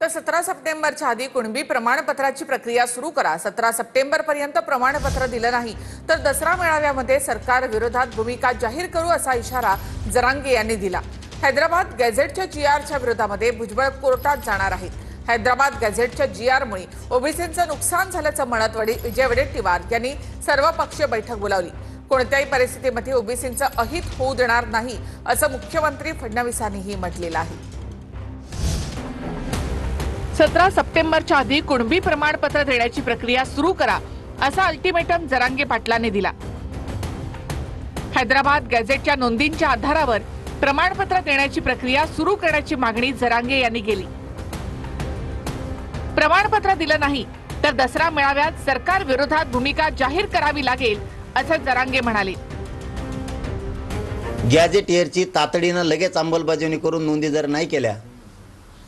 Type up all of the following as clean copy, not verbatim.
तर 17 सप्टेंबरच्या आधी कुणबी प्रमाणपत्राची प्रक्रिया सुरू करा। 17 सप्टेंबर पर्यंत प्रमाणपत्र दिलं नाही तर दसरा मेळाव्यामध्ये सरकार विरोधात भूमिका जाहीर करू असा इशारा जरांगे यांनी दिला। हैदराबाद गॅझेटच्या जीआरच्या विरोधामध्ये भुजबळ कोर्टात जाणार आहेत। हैदराबाद गॅझेटच्या जीआरमुळे ओबीसींचं नुकसान झाल्याचं म्हणत विजय वडेट्टीवार यांनी सर्वपक्षीय बैठक बोलावली। कोणत्याही परिस्थितीमध्ये ओबीसींचं अहित होऊ देणार नाही असं मुख्यमंत्री फडणवीसांनीही म्हटलेलं आहे। 17 सप्टेंबरच्या आधी कुणबी प्रमाणपत्र देण्याची प्रक्रिया सुरू करा असा अल्टिमेटम जरांगे पाटलांनी दिला। हैदराबाद गॅझेटच्या नोंदींच्या आधारावर प्रमाणपत्र देण्याची प्रक्रिया सुरू करण्याची मागणी जरांगे यांनी केली। प्रमाणपत्र दिलं नाही तर दसरा मेळाव्यात सरकार विरोधात भूमिका जाहीर करावी लागेल असं जरांगे म्हणाले। गॅझेटियरची तातडीनं लगेच अंमलबजावणी करून नोंदी जर नाही केल्या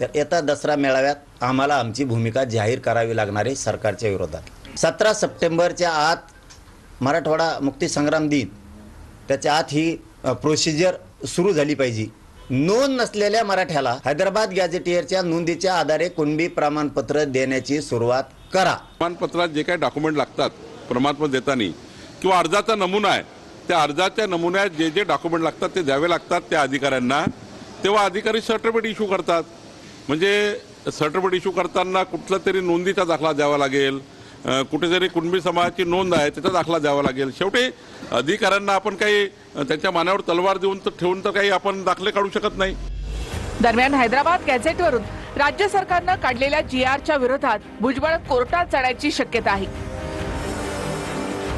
तर येत्या दसरा मेळाव्यात आम्हाला आमची भूमिका जाहीर करावी लागणार आहे सरकारच्या विरोधात। 17 सप्टेंबरच्या आत मराठवाडा मुक्तीसंग्राम दिन त्याच्या आत ही प्रोसिजर सुरू झाली पाहिजे। नोंद नसलेल्या मराठ्याला हैदराबाद गॅझेटियरच्या नोंदीच्या आधारे कुणबी प्रमाणपत्र देण्याची सुरुवात करा। प्रमाणपत्रात जे काही डॉक्युमेंट लागतात प्रमाणपत्र देताना किंवा अर्जाचा नमुना आहे त्या अर्जाच्या नमुन्यात जे जे डॉक्युमेंट लागतात ते द्यावे लागतात त्या अधिकाऱ्यांना, तेव्हा अधिकारी सर्टिफिकेट इश्यू करतात। म्हणजे सर्टिफिकेट इश्यू करताना कुठला तरी नोंदीचा दाखला द्यावा लागेल, कुठेतरी कुणबी समाजाची नोंद आहे त्याचा दाखला द्यावा लागेल। शेवटी अधिकाऱ्यांना आपण काही त्यांच्या मानावर तलवार देऊन तर ठेवून तर काही आपण दाखले काढू शकत नाही। दरम्यान हैदराबाद गॅझेटवरून राज्य सरकारनं काढलेल्या जीआरच्या विरोधात भुजबळ कोर्टात जाण्याची शक्यता आहे।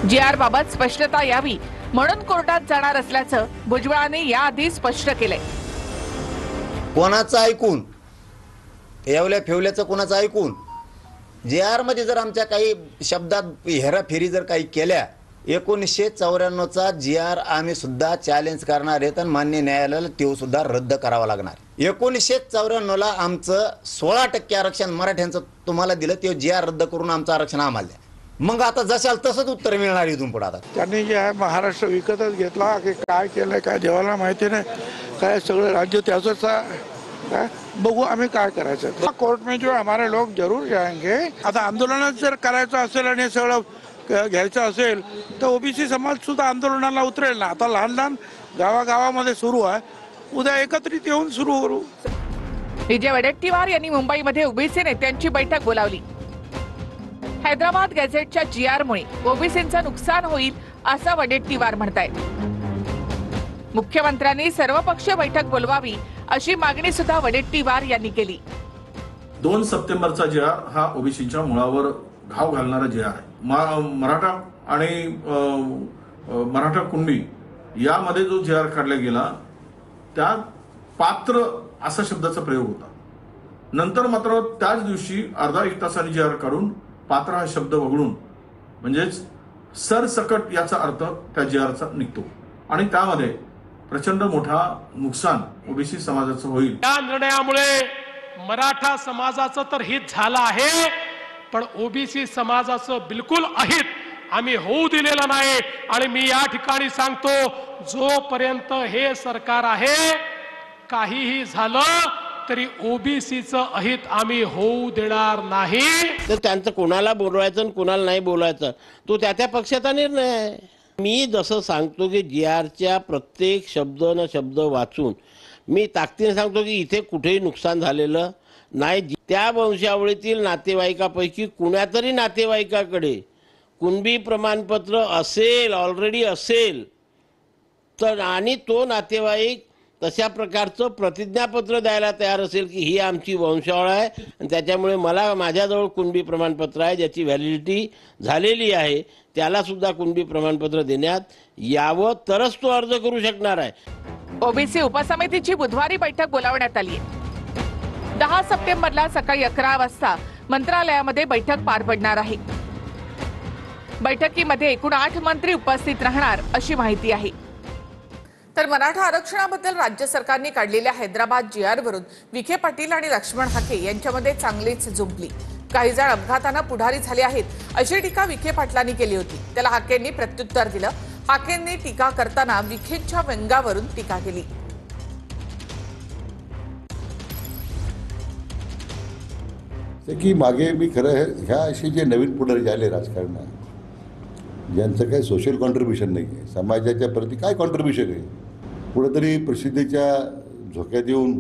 जीआर बाबत स्पष्टता यावी म्हणून कोर्टात जाणार असल्याचं भुजबळांनी याआधी स्पष्ट केलंय। कोणाचं ऐकून, येवल्या फेवल्याचं कोणाचं ऐकून, जीआर मध्ये जर आमच्या काही शब्दात हेराफेरी जर काही केल्या 1994चा जीआर आम्ही सुद्धा चॅलेंज करणार आहेत आणि मान्य न्यायालयाला तो सुद्धा रद्द करावा लागणार। 1994ला आमचं 16% आरक्षण मराठ्यांचं तुम्हाला दिलं, ते जीआर रद्द करून आमचं आरक्षण आम्हाला द्या। मग आता जशाल तसंच उत्तर मिळणार इथून पुढे। आता त्यांनी जे आहे महाराष्ट्र विकतच घेतला की काय केलंय काय देवाला माहिती नाही, काय सगळं राज्य त्याचंच काय बघू आम्ही काय करायचं। कोर्ट में जो हमारे लोग जरूर जाएंगे। आता आंदोलनच जर करायचं असेल आणि सगळं घ्यायचं असेल तर ओबीसी समाज सुद्धा आंदोलनाला उतरेल ना। आता लहान लहान गावागावामध्ये सुरू आहे, उद्या एकत्रित येऊन सुरू करू। विजय वडेट्टीवार यांनी मुंबईमध्ये ओबीसी नेत्यांची बैठक बोलावली। हैदराबाद गॅझेटच्या जीआरमुळे ओबीसींचं नुकसान होईल असं वडेट्टीवार म्हणतायत। मुख्यमंत्र्यांनी सर्वपक्षीय बैठक बोलवावी अशी मागणी सुद्धा वडेट्टीवार यांनी केली। 2 सप्टेंबरचा जीआर हा ओबीसीच्या मुळावर घाव घालणारा जीआर आहे। मराठा आणि मराठा कुणबी यामध्ये जो जीआर काढला गेला त्यात पात्र असा शब्दाचा प्रयोग होता। नंतर मात्र त्याच दिवशी अर्धा एक तासाने जीआर काढून पात्र हा शब्द वगळून म्हणजेच सरसकट याचा अर्थ त्या जीआरचा निघतो आणि त्यामध्ये प्रचंड मोठा नुकसान ओबीसी समाजाचं होईल। या निर्णयामुळे मराठा समाजाचं तर हित झालं आहे, पण ओबीसी समाजाचं बिलकुल अहित आम्ही होऊ दिलेलं नाही। आणि मी या ठिकाणी सांगतो, जोपर्यंत हे सरकार आहे काहीही झालं तरी ओबीसीचं अहित आम्ही होऊ देणार नाही। तर त्यांचं कोणाला बोलवायचं आणि कोणाला नाही बोलवायचं तो त्या त्या पक्षाचा निर्णय आहे। मी जसं सांगतो की जीआरच्या प्रत्येक शब्द न शब्द वाचून मी ताकदीने सांगतो की इथे कुठेही नुकसान झालेलं नाही। त्या वंशावळीतील नातेवाईकापैकी कुणातरी नातेवाईकाकडे कुणबी प्रमाणपत्र असेल, ऑलरेडी असेल तर आणि तो नातेवाईक तशा प्रकारचं प्रतिज्ञापत्र द्यायला तयार असेल की ही आमची वंशावळ आहे आणि त्याच्यामुळे मला माझ्याजवळ कुणबी प्रमाणपत्र आहे ज्याची व्हॅलिडिटी झालेली आहे, त्याला सुद्धा कुणबी प्रमाणपत्र देण्यात यावं तरच तो अर्ज करू शकणार आहे। ओबीसी उपसमितीची बुधवारी बैठक बोलावण्यात आली आहे। 10 सप्टेंबरला सकाळी 11 वाजता मंत्रालयामध्ये बैठक पार पडणार आहे। बैठकीमध्ये एकूण 8 मंत्री उपस्थित राहणार अशी माहिती आहे। तर मराठा आरक्षणाबद्दल राज्य सरकारने काढलेल्या हैदराबाद जीआरवरून विखे पाटील आणि लक्ष्मण हाके यांच्यामध्ये चांगलीच जुंपली। काही जण अपघाताने पुढारी झाले आहेत अशी टीका विखे पाटलांनी केली होती। त्याला हाकेंनी प्रत्युत्तर दिलं। हाकेंनी टीका करताना विखेंच्या व्यंगावरून टीका केली। ते की मागे मी खरं ह्या अशी जे नवीन पुढारी जे आले राजकारणात ज्यांचं काही सोशल कॉन्ट्रीब्युशन नाही आहे, समाजाच्या प्रती काय कॉन्ट्रीब्युशन आहे, कुठंतरी प्रसिद्धीच्या झोक्यात येऊन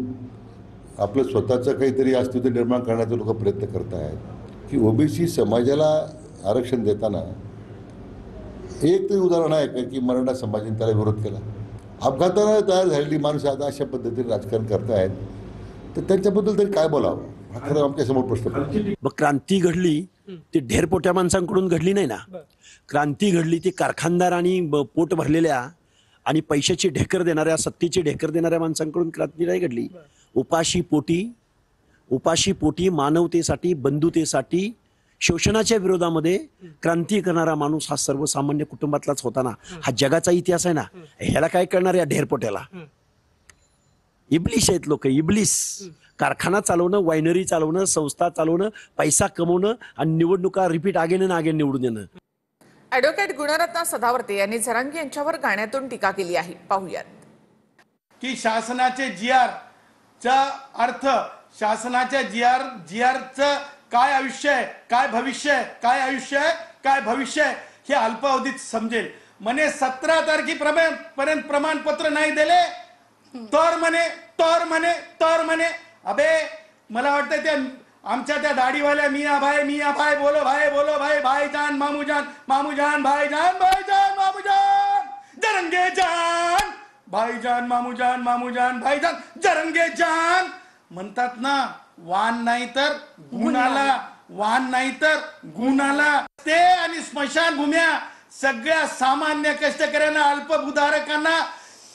आपलं स्वतःचं काहीतरी अस्तित्व निर्माण करण्याचा लोक प्रयत्न करत आहेत की ओबीसी समाजाला आरक्षण देताना एक तरी उदाहरण आहे का की मराठा समाजाने त्याला विरोध केला. अपघातानं तयार झालेली माणसं आता अशा पद्धतीने राजकारण करतायत, तर त्यांच्याबद्दल तरी काय बोलावं हा खरं आमच्यासमोर प्रश्न पडतो. मग क्रांती घडली ती ढेरपोट्या माणसांकडून घडली नाही ना. क्रांती घडली ती कारखानदार आणि पोट भरलेल्या आणि पैशाची ढेकर देणाऱ्या, सत्तेची ढेकर देणाऱ्या माणसांकडून क्रांती नाही घडली. उपाशी पोटी मानवतेसाठी, बंधुतेसाठी, शोषणाच्या विरोधामध्ये क्रांती करणारा माणूस हा सर्वसामान्य कुटुंबातलाच होता ना. हा जगाचा इतिहास आहे ना. ह्याला काय करणार या ढेरपोट्याला? इब्लिश आहेत लोक, इब्लिस. कारखाना चालवणं, वायनरी चालवणं, संस्था चालवणं, पैसा कमवणं आणि निवडणुका रिपीट आगेन आगेन निवडून देणं. ॲडव्होकेट गुणरत्न सदावर्ते यांनी जरांगे यांच्यावर गाण्यातून टीका केली आहे. पाहूयात की शासनाचे GR चा अर्थ, शासनाच्या GRचं काय आयुष्य आहे, काय भविष्य आहे, काय आयुष्य आहे, काय भविष्य आहे हे अल्पावधीत समजेल. म्हणे 17 तारखेपर्यंत प्रमाणपत्र नाही दिले तर म्हणे अबे मला वाटतं त्या आमच्या त्या दाढीवाल्या मिया भाई बोलो भाई भाईजान मामूजान भाईजान जरंगे जान भाईजान मामूजान भाईजान जरंगे जान म्हणतात ना. वान नाही तर गुणाला ते आणि स्मशानभूम्या सगळ्या सामान्य कष्टकऱ्यांना, अल्पभूधारकांना,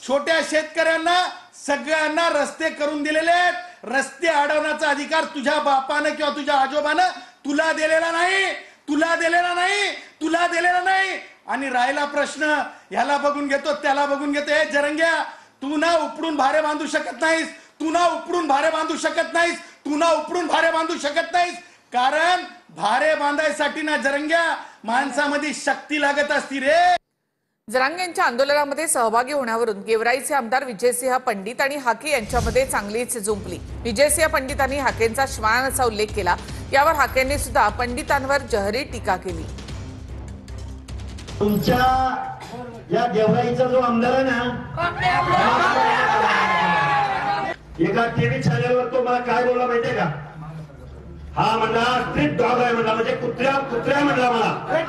छोट्या शेतकऱ्यांना सगळ्यांना रस्ते करून दिलेले आहेत. रस्ते अडवण्याचा अधिकार तुझ्या बापानं किंवा तुझ्या आजोबानं तुला दिलेला नाही. आणि राहिला प्रश्न, ह्याला बघून घेतो त्याला बघून घेतो. हे जरंग्या, तू ना उपडून भारे बांधू शकत नाहीस, कारण भारे बांधायसाठी ना जरंग्या माणसामध्ये शक्ती लागत असती रे. जरांगे यांच्या आंदोलनामध्ये सहभागी होण्यावरून गेवराईचे आमदार विजयसिंह पंडित आणि हाके यांच्यामध्ये चांगलीच जुंपली. विजयसिंह पंडितांनी हाकेंचा श्वान असा उल्लेख केला. यावर हाकेंनी सुद्धा पंडितांवर जहरी टीका केली. तुमच्या या गेवराईचा जो आमदार आहे ना, एका टीव्ही चॅनलवर तो मला काय बोलला माहितीये का? हा म्हणला स्ट्रीट डॉग आहे म्हणला, म्हणजे कुत्र्या म्हणला मला. काय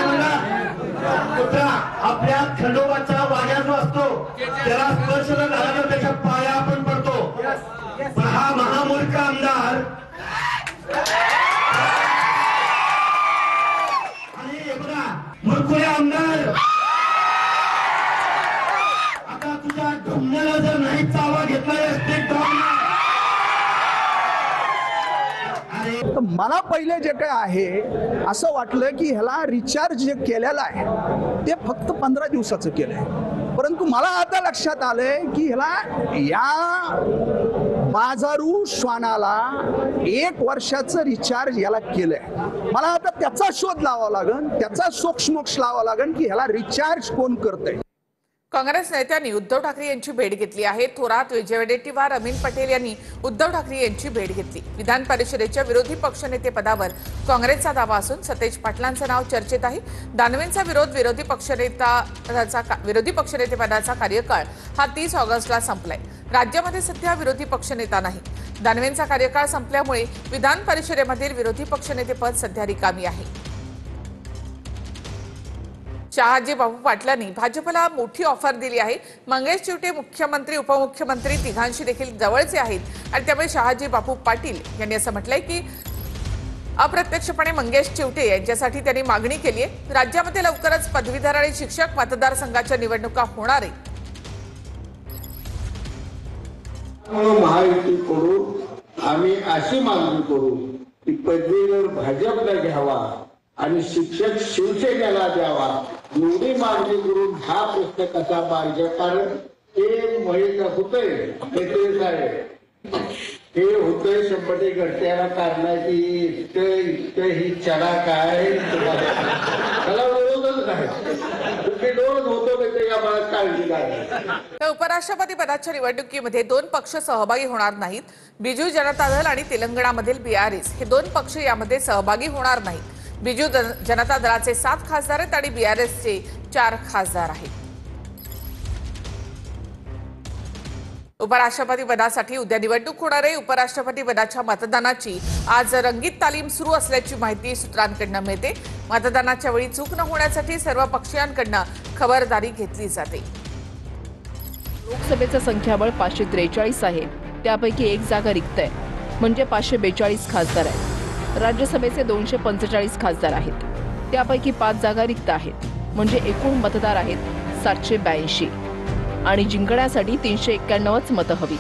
म्हणला? कुत्रा. आपल्या खंडोबाचा वाघ्या जो असतो त्याला स्पर्श झाला तर त्याच्या पाया आपण पडतो, पण हा महामूर्ख आमदार मूर्खुले आमदार, आता तुझ्या ढुमण्याला जर नाही चावा घेतला स्ट्रीट डॉग. तर मला पहिले जे काय आहे असं वाटलं की ह्याला रिचार्ज जे केलेलं आहे ते फक्त 15 दिवसाचं केलंय, परंतु मला आता लक्षात आलंय की ह्याला या बाजारू श्वानाला 1 वर्षाचं रिचार्ज याला केलंय. मला आता त्याचा शोध लावावा लागेल, त्याचा सोक्षमोक्ष लावावा लागेल की ह्याला रिचार्ज कोण करतंय. काँग्रेस नेत्यांनी उद्धव ठाकरे यांची भेट घेतली आहे. थोरात, विजय वडेट्टीवार, अमीन पटेल यांनी उद्धव ठाकरे यांची भेट घेतली. विधान परिषदेच्या विरोधी पक्षनेतेपदावर काँग्रेसचा दावा असून सतेज पाटलांचं नाव चर्चेत आहे. दानवेंचा विरोधी पक्षनेतेपदाचा कार्यकाळ हा 30 ऑगस्टला संपलाय. राज्यामध्ये सध्या विरोधी पक्षनेता नाही. दानवेंचा कार्यकाळ संपल्यामुळे विधान परिषदेमधील विरोधी पक्षनेतेपद सध्या रिकामी आहे. शहाजी बापू पाटलांनी भाजपला मोठी ऑफर दिली आहे. मंगेश चिवटे मुख्यमंत्री, उपमुख्यमंत्री तिघांशी देखील जवळचे आहेत आणि त्यामुळे शहाजी बापू पाटील यांनी असं म्हटलंय की अप्रत्यक्षपणे मंगेश चिवटे यांच्यासाठी त्यांनी मागणी केली आहे. राज्यामध्ये लवकरच पदवीधर आणि शिक्षक मतदारसंघाच्या निवडणुका होणार आहेत. महायुतीकडून आम्ही अशी मागणी करू की पदवीधर भाजपला घ्यावा आणि शिक्षक शिवसेनेला द्यावा. एवढी मागणी करून हा प्रश्न कसा मार्ग, कारण ते माहीत होतंय हे होतंय 100 घटत्याला काढण्याची इतकं ही चढा काय त्याला विरोधच नाही. लकीडोरच होतो त्याच्या या बाळात काळजी काय. तर उपराष्ट्रपती पदाच्या निवडणुकीमध्ये 2 पक्ष सहभागी होणार नाहीत. बिजू जनता दल आणि तेलंगणामधील बीआरएस हे 2 पक्ष यामध्ये सहभागी होणार नाहीत. बिजू जनता दलाचे 7 खासदार आहेत आणि बीआरएसचे 4 खासदार आहेत. उपराष्ट्रपती पदासाठी उद्या निवडणूक होणार आहे. उपराष्ट्रपती पदाच्या मतदानाची आज रंगीत तालीम सुरू असल्याची माहिती सूत्रांकडून मिळते. मतदानाच्या वेळी चूक न होण्यासाठी सर्व पक्षीयांकडून खबरदारी घेतली जाते. लोकसभेचं संख्याबळ 543 आहे. त्यापैकी 1 जागा रिक्त आहे, म्हणजे 542 खासदार आहेत. राज्यसभेचे 245 खासदार आहेत. त्यापैकी 5 जागा रिक्त आहेत, म्हणजे एकूण मतदार आहेत 782 आणि जिंकण्यासाठी 391च मतं हवी.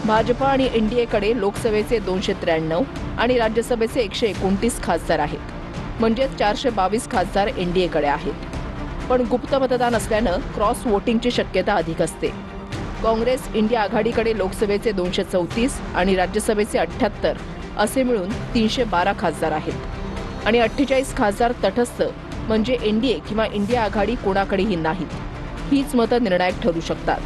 भाजप आणि एनडीएकडे लोकसभेचे 293 आणि राज्यसभेचे 129 खासदार आहेत, म्हणजे 422 खासदार एनडीएकडे आहेत. पण गुप्त मतदान असल्यानं क्रॉस वोटिंगची शक्यता अधिक असते. काँग्रेस इंडिया आघाडीकडे लोकसभेचे 234 आणि राज्यसभेचे 78 असे मिळून 312 खासदार आहेत आणि 48 खासदार तटस्थ, म्हणजे एनडीए किंवा इंडिया आघाडी कोणाकडेही नाहीत. हीच मतं निर्णायक ठरू शकतात.